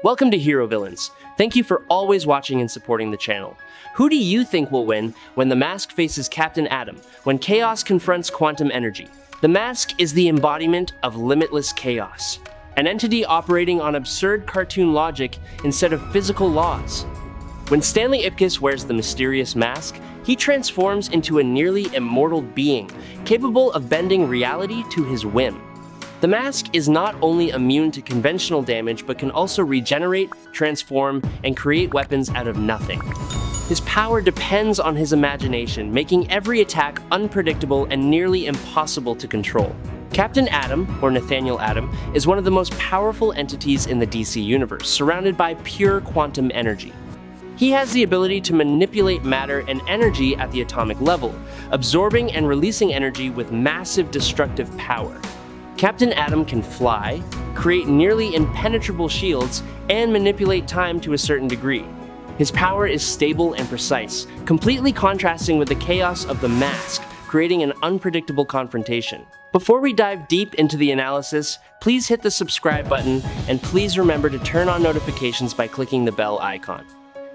Welcome to Hero Villains. Thank you for always watching and supporting the channel. Who do you think will win when the Mask faces Captain Adam, when Chaos confronts Quantum Energy? The Mask is the embodiment of limitless chaos, an entity operating on absurd cartoon logic instead of physical laws. When Stanley Ipkiss wears the mysterious mask, he transforms into a nearly immortal being, capable of bending reality to his whim. The mask is not only immune to conventional damage, but can also regenerate, transform, and create weapons out of nothing. His power depends on his imagination, making every attack unpredictable and nearly impossible to control. Captain Adam, or Nathaniel Adam, is one of the most powerful entities in the DC universe, surrounded by pure quantum energy. He has the ability to manipulate matter and energy at the atomic level, absorbing and releasing energy with massive destructive power. Captain Adam can fly, create nearly impenetrable shields, and manipulate time to a certain degree. His power is stable and precise, completely contrasting with the chaos of the mask, creating an unpredictable confrontation. Before we dive deep into the analysis, please hit the subscribe button, and please remember to turn on notifications by clicking the bell icon.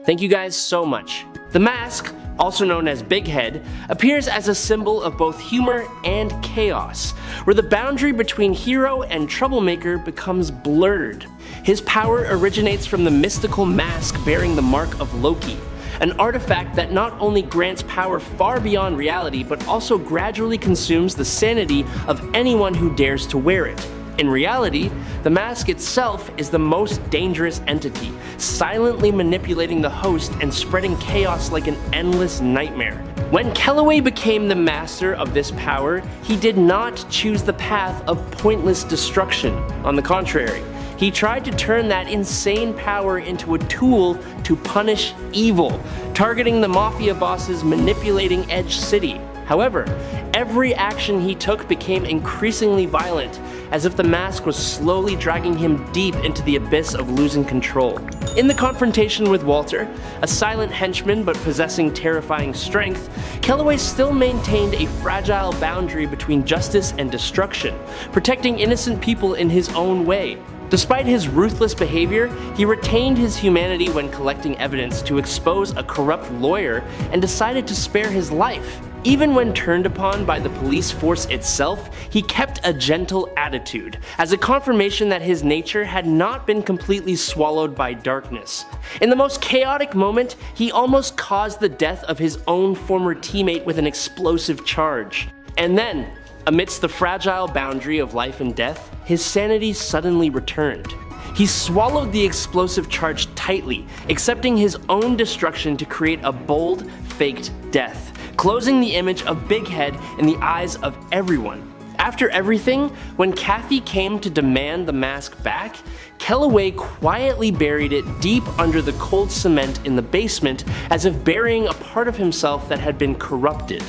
Thank you guys so much. The mask, also known as Big Head, appears as a symbol of both humor and chaos, where the boundary between hero and troublemaker becomes blurred. His power originates from the mystical mask bearing the mark of Loki, an artifact that not only grants power far beyond reality, but also gradually consumes the sanity of anyone who dares to wear it. In reality, the mask itself is the most dangerous entity, silently manipulating the host and spreading chaos like an endless nightmare. When Kellaway became the master of this power, he did not choose the path of pointless destruction. On the contrary, he tried to turn that insane power into a tool to punish evil, targeting the mafia bosses manipulating Edge City. However, every action he took became increasingly violent, as if the mask was slowly dragging him deep into the abyss of losing control. In the confrontation with Walter, a silent henchman but possessing terrifying strength, Kellaway still maintained a fragile boundary between justice and destruction, protecting innocent people in his own way. Despite his ruthless behavior, he retained his humanity when collecting evidence to expose a corrupt lawyer and decided to spare his life. Even when turned upon by the police force itself, he kept a gentle attitude, as a confirmation that his nature had not been completely swallowed by darkness. In the most chaotic moment, he almost caused the death of his own former teammate with an explosive charge. And then, amidst the fragile boundary of life and death, his sanity suddenly returned. He swallowed the explosive charge tightly, accepting his own destruction to create a bold, faked death, closing the image of Big Head in the eyes of everyone. After everything, when Kathy came to demand the mask back, Kellaway quietly buried it deep under the cold cement in the basement, as if burying a part of himself that had been corrupted.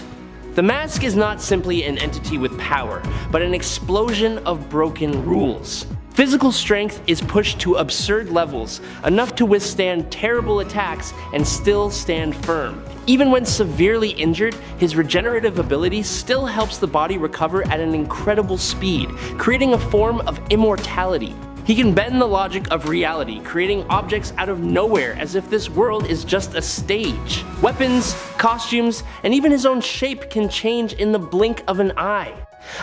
The mask is not simply an entity with power, but an explosion of broken rules. Physical strength is pushed to absurd levels, enough to withstand terrible attacks and still stand firm. Even when severely injured, his regenerative ability still helps the body recover at an incredible speed, creating a form of immortality. He can bend the logic of reality, creating objects out of nowhere as if this world is just a stage. Weapons, costumes, and even his own shape can change in the blink of an eye.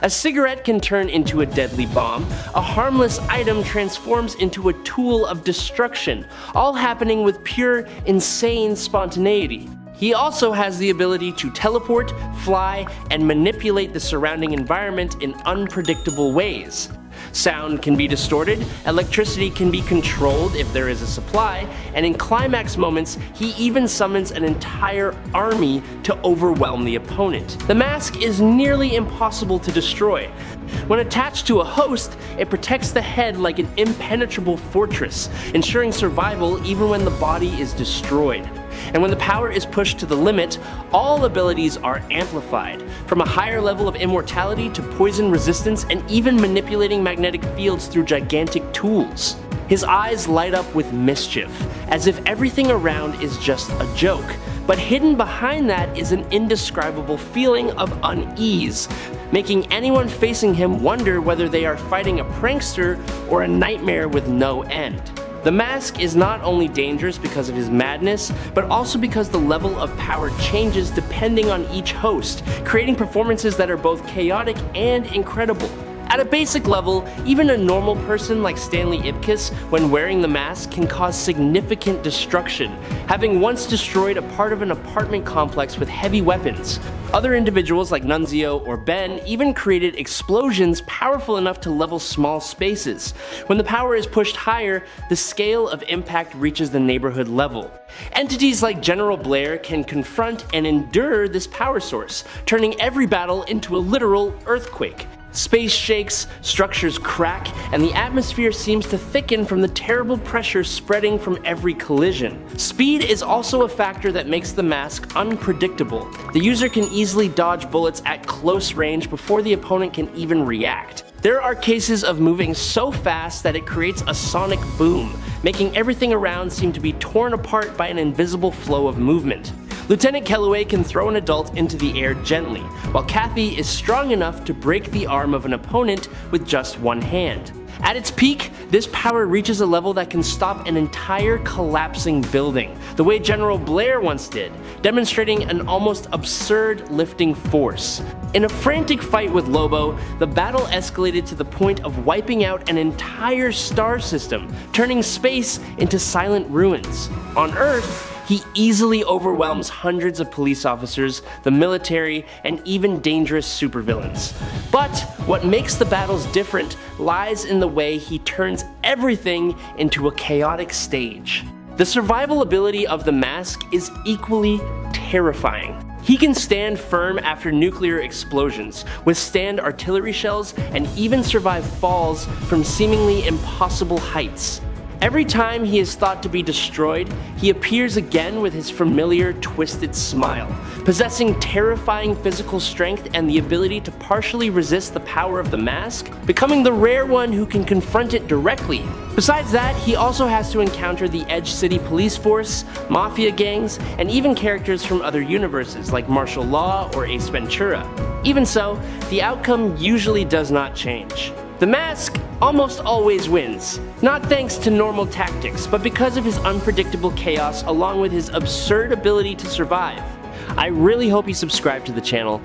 A cigarette can turn into a deadly bomb, a harmless item transforms into a tool of destruction, all happening with pure, insane spontaneity. He also has the ability to teleport, fly, and manipulate the surrounding environment in unpredictable ways. Sound can be distorted, electricity can be controlled if there is a supply, and in climax moments, he even summons an entire army to overwhelm the opponent. The mask is nearly impossible to destroy. When attached to a host, it protects the head like an impenetrable fortress, ensuring survival even when the body is destroyed. And when the power is pushed to the limit, all abilities are amplified, from a higher level of immortality to poison resistance and even manipulating magnetic fields through gigantic tools. His eyes light up with mischief, as if everything around is just a joke, but hidden behind that is an indescribable feeling of unease, making anyone facing him wonder whether they are fighting a prankster or a nightmare with no end. The mask is not only dangerous because of his madness, but also because the level of power changes depending on each host, creating performances that are both chaotic and incredible. At a basic level, even a normal person like Stanley Ipkiss, when wearing the mask, can cause significant destruction, having once destroyed a part of an apartment complex with heavy weapons. Other individuals like Nunzio or Ben even created explosions powerful enough to level small spaces. When the power is pushed higher, the scale of impact reaches the neighborhood level. Entities like General Blair can confront and endure this power source, turning every battle into a literal earthquake. Space shakes, structures crack, and the atmosphere seems to thicken from the terrible pressure spreading from every collision. Speed is also a factor that makes the mask unpredictable. The user can easily dodge bullets at close range before the opponent can even react. There are cases of moving so fast that it creates a sonic boom, making everything around seem to be torn apart by an invisible flow of movement. Lieutenant Kellaway can throw an adult into the air gently, while Kathy is strong enough to break the arm of an opponent with just one hand. At its peak, this power reaches a level that can stop an entire collapsing building, the way General Blair once did, demonstrating an almost absurd lifting force. In a frantic fight with Lobo, the battle escalated to the point of wiping out an entire star system, turning space into silent ruins. On Earth, he easily overwhelms hundreds of police officers, the military, and even dangerous supervillains. But what makes the battles different lies in the way he turns everything into a chaotic stage. The survival ability of the mask is equally terrifying. He can stand firm after nuclear explosions, withstand artillery shells, and even survive falls from seemingly impossible heights. Every time he is thought to be destroyed, he appears again with his familiar twisted smile, possessing terrifying physical strength and the ability to partially resist the power of the mask, becoming the rare one who can confront it directly. Besides that, he also has to encounter the Edge City police force, mafia gangs, and even characters from other universes like martial law or Ace Ventura. Even so, the outcome usually does not change. The mask almost always wins, not thanks to normal tactics, but because of his unpredictable chaos along with his absurd ability to survive. I really hope you subscribe to the channel.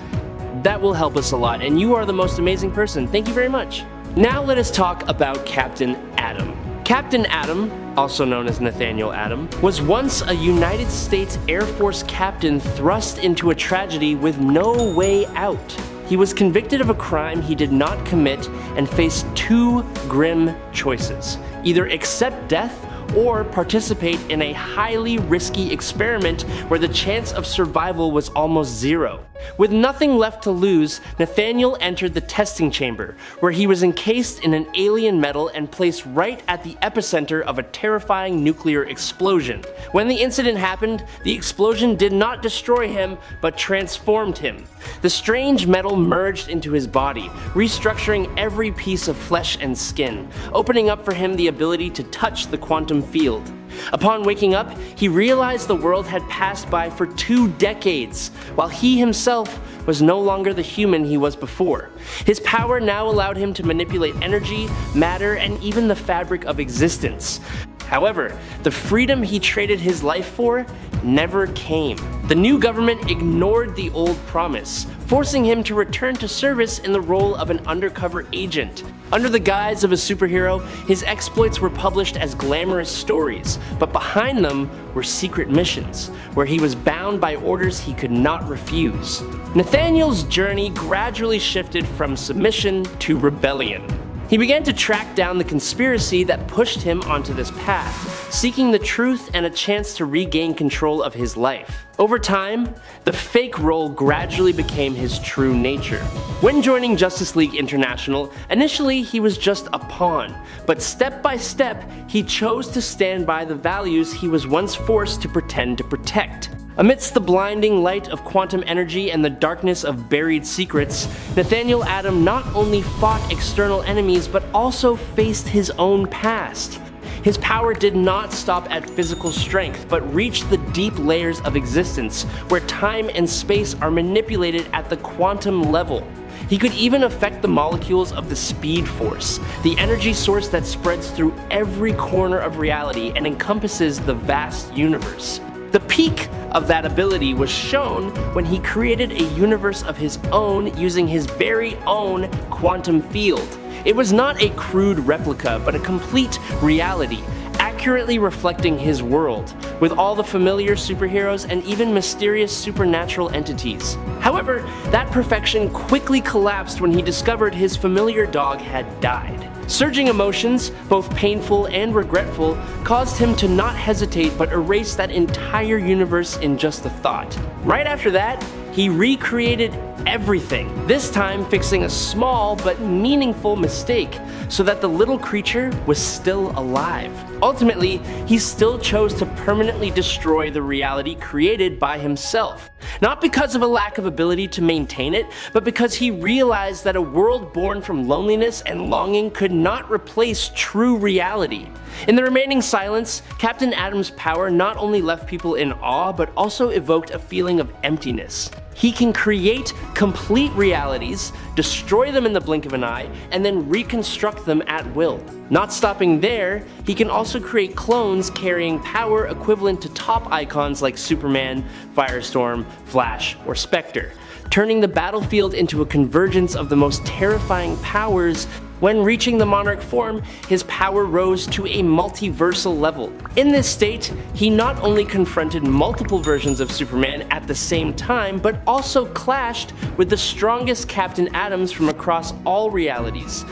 That will help us a lot, and you are the most amazing person. Thank you very much. Now let us talk about Captain Adam. Captain Adam, also known as Nathaniel Adam, was once a United States Air Force captain thrust into a tragedy with no way out. He was convicted of a crime he did not commit and faced two grim choices: either accept death or participate in a highly risky experiment where the chance of survival was almost zero. With nothing left to lose, Nathaniel entered the testing chamber, where he was encased in an alien metal and placed right at the epicenter of a terrifying nuclear explosion. When the incident happened, the explosion did not destroy him, but transformed him. The strange metal merged into his body, restructuring every piece of flesh and skin, opening up for him the ability to touch the quantum field. Upon waking up, he realized the world had passed by for 2 decades, while he himself was no longer the human he was before. His power now allowed him to manipulate energy, matter, and even the fabric of existence. However, the freedom he traded his life for never came. The new government ignored the old promise, forcing him to return to service in the role of an undercover agent. Under the guise of a superhero, his exploits were published as glamorous stories, but behind them were secret missions, where he was bound by orders he could not refuse. Nathaniel's journey gradually shifted from submission to rebellion. He began to track down the conspiracy that pushed him onto this path, seeking the truth and a chance to regain control of his life. Over time, the fake role gradually became his true nature. When joining Justice League International, initially he was just a pawn, but step by step, he chose to stand by the values he was once forced to pretend to protect. Amidst the blinding light of quantum energy and the darkness of buried secrets, Nathaniel Adam not only fought external enemies but also faced his own past. His power did not stop at physical strength, but reached the deep layers of existence, where time and space are manipulated at the quantum level. He could even affect the molecules of the Speed Force, the energy source that spreads through every corner of reality and encompasses the vast universe. The peak of that ability was shown when he created a universe of his own using his very own quantum field. It was not a crude replica, but a complete reality, accurately reflecting his world, with all the familiar superheroes and even mysterious supernatural entities. However, that perfection quickly collapsed when he discovered his familiar dog had died. Surging emotions, both painful and regretful, caused him to not hesitate but erase that entire universe in just a thought. Right after that, he recreated everything, this time fixing a small but meaningful mistake so that the little creature was still alive. Ultimately, he still chose to permanently destroy the reality created by himself. Not because of a lack of ability to maintain it, but because he realized that a world born from loneliness and longing could not replace true reality. In the remaining silence, Captain Adam's power not only left people in awe, but also evoked a feeling of emptiness. He can create complete realities, destroy them in the blink of an eye, and then reconstruct them at will. Not stopping there, he can also create clones carrying power equivalent to top icons like Superman, Firestorm, Flash, or Spectre, turning the battlefield into a convergence of the most terrifying powers. When reaching the monarch form, his power rose to a multiversal level. In this state, he not only confronted multiple versions of Superman at the same time, but also clashed with the strongest Captain Atoms from across all realities.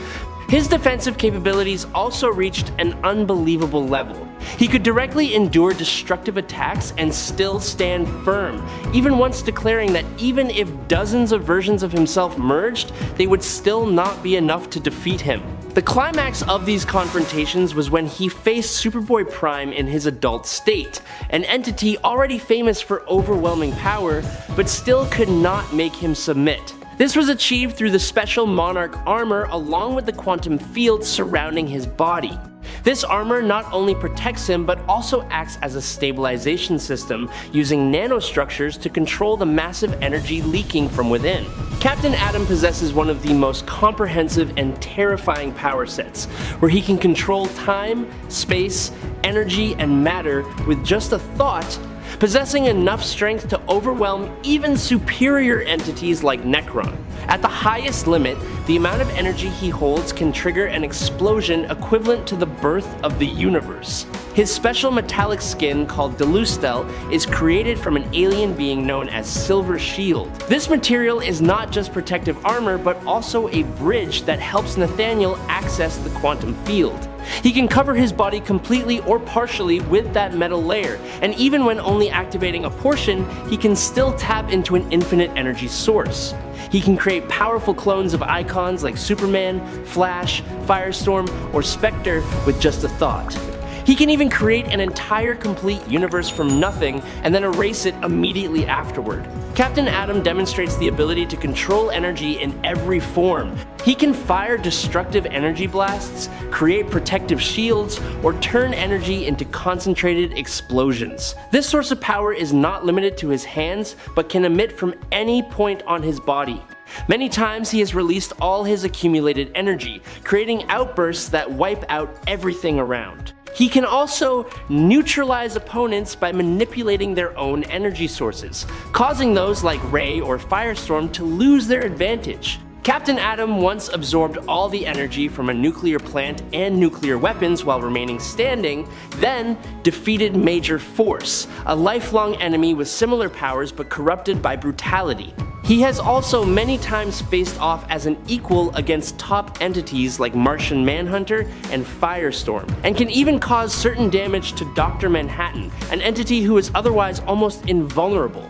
His defensive capabilities also reached an unbelievable level. He could directly endure destructive attacks and still stand firm, even once declaring that even if dozens of versions of himself merged, they would still not be enough to defeat him. The climax of these confrontations was when he faced Superboy Prime in his adult state, an entity already famous for overwhelming power, but still could not make him submit. This was achieved through the special Monarch armor along with the quantum field surrounding his body. This armor not only protects him but also acts as a stabilization system, using nanostructures to control the massive energy leaking from within. Captain Adam possesses one of the most comprehensive and terrifying power sets, where he can control time, space, energy, and matter with just a thought, possessing enough strength to overwhelm even superior entities like Necron. At the highest limit, the amount of energy he holds can trigger an explosion equivalent to the birth of the universe. His special metallic skin, called Delustel, is created from an alien being known as Silver Shield. This material is not just protective armor, but also a bridge that helps Nathaniel access the quantum field. He can cover his body completely or partially with that metal layer, and even when only activating a portion, he can still tap into an infinite energy source. He can create powerful clones of icons like Superman, Flash, Firestorm, or Spectre with just a thought. He can even create an entire complete universe from nothing and then erase it immediately afterward. Captain Adam demonstrates the ability to control energy in every form. He can fire destructive energy blasts, create protective shields, or turn energy into concentrated explosions. This source of power is not limited to his hands, but can emit from any point on his body. Many times he has released all his accumulated energy, creating outbursts that wipe out everything around. He can also neutralize opponents by manipulating their own energy sources, causing those like Ray or Firestorm to lose their advantage. Captain Adam once absorbed all the energy from a nuclear plant and nuclear weapons while remaining standing, then defeated Major Force, a lifelong enemy with similar powers but corrupted by brutality. He has also many times faced off as an equal against top entities like Martian Manhunter and Firestorm, and can even cause certain damage to Dr. Manhattan, an entity who is otherwise almost invulnerable.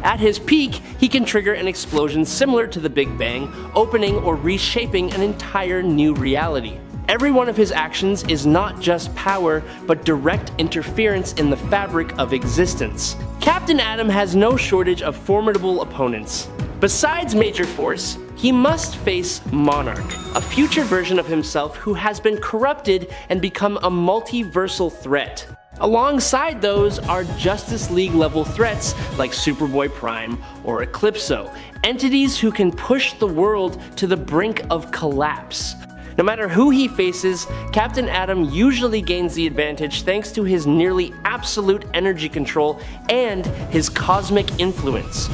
At his peak, he can trigger an explosion similar to the Big Bang, opening or reshaping an entire new reality. Every one of his actions is not just power, but direct interference in the fabric of existence. Captain Adam has no shortage of formidable opponents. Besides Major Force, he must face Monarch, a future version of himself who has been corrupted and become a multiversal threat. Alongside those are Justice League level threats like Superboy Prime or Eclipso, entities who can push the world to the brink of collapse. No matter who he faces, Captain Adam usually gains the advantage thanks to his nearly absolute energy control and his cosmic influence.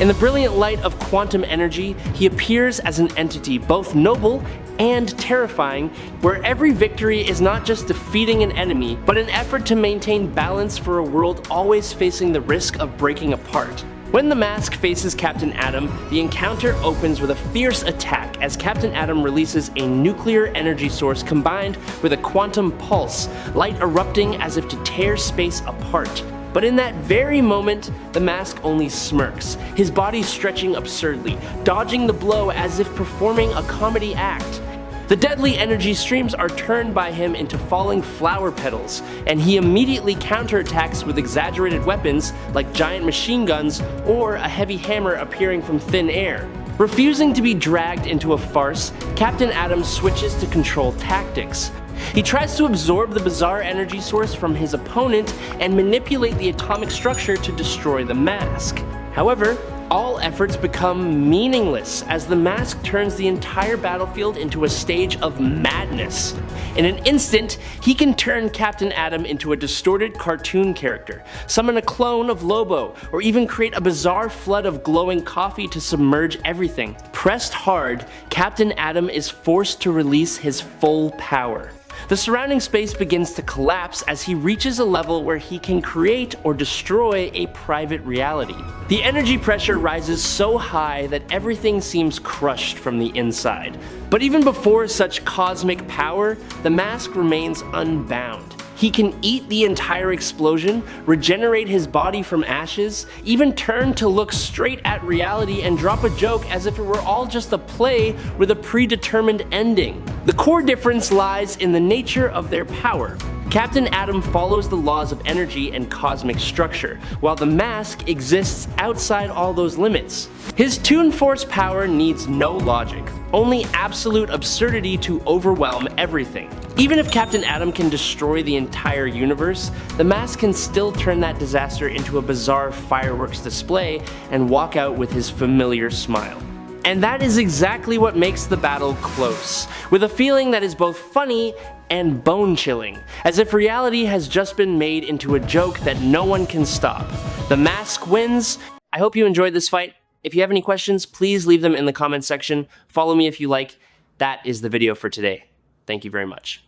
In the brilliant light of quantum energy, he appears as an entity both noble and terrifying, where every victory is not just defeating an enemy, but an effort to maintain balance for a world always facing the risk of breaking apart. When the mask faces Captain Adam, the encounter opens with a fierce attack as Captain Adam releases a nuclear energy source combined with a quantum pulse, light erupting as if to tear space apart. But in that very moment, the mask only smirks, his body stretching absurdly, dodging the blow as if performing a comedy act. The deadly energy streams are turned by him into falling flower petals, and he immediately counterattacks with exaggerated weapons like giant machine guns or a heavy hammer appearing from thin air. Refusing to be dragged into a farce, Captain Adam switches to control tactics. He tries to absorb the bizarre energy source from his opponent and manipulate the atomic structure to destroy the mask. However, all efforts become meaningless as the mask turns the entire battlefield into a stage of madness. In an instant, he can turn Captain Adam into a distorted cartoon character, summon a clone of Lobo, or even create a bizarre flood of glowing coffee to submerge everything. Pressed hard, Captain Adam is forced to release his full power. The surrounding space begins to collapse as he reaches a level where he can create or destroy a private reality. The energy pressure rises so high that everything seems crushed from the inside. But even before such cosmic power, the mask remains unbound. He can eat the entire explosion, regenerate his body from ashes, even turn to look straight at reality and drop a joke as if it were all just a play with a predetermined ending. The core difference lies in the nature of their power. Captain Adam follows the laws of energy and cosmic structure, while the mask exists outside all those limits. His Toon Force power needs no logic, only absolute absurdity to overwhelm everything. Even if Captain Adam can destroy the entire universe, the mask can still turn that disaster into a bizarre fireworks display and walk out with his familiar smile. And that is exactly what makes the battle close, with a feeling that is both funny and bone-chilling, as if reality has just been made into a joke that no one can stop. The mask wins. I hope you enjoyed this fight. If you have any questions, please leave them in the comments section. Follow me if you like. That is the video for today. Thank you very much.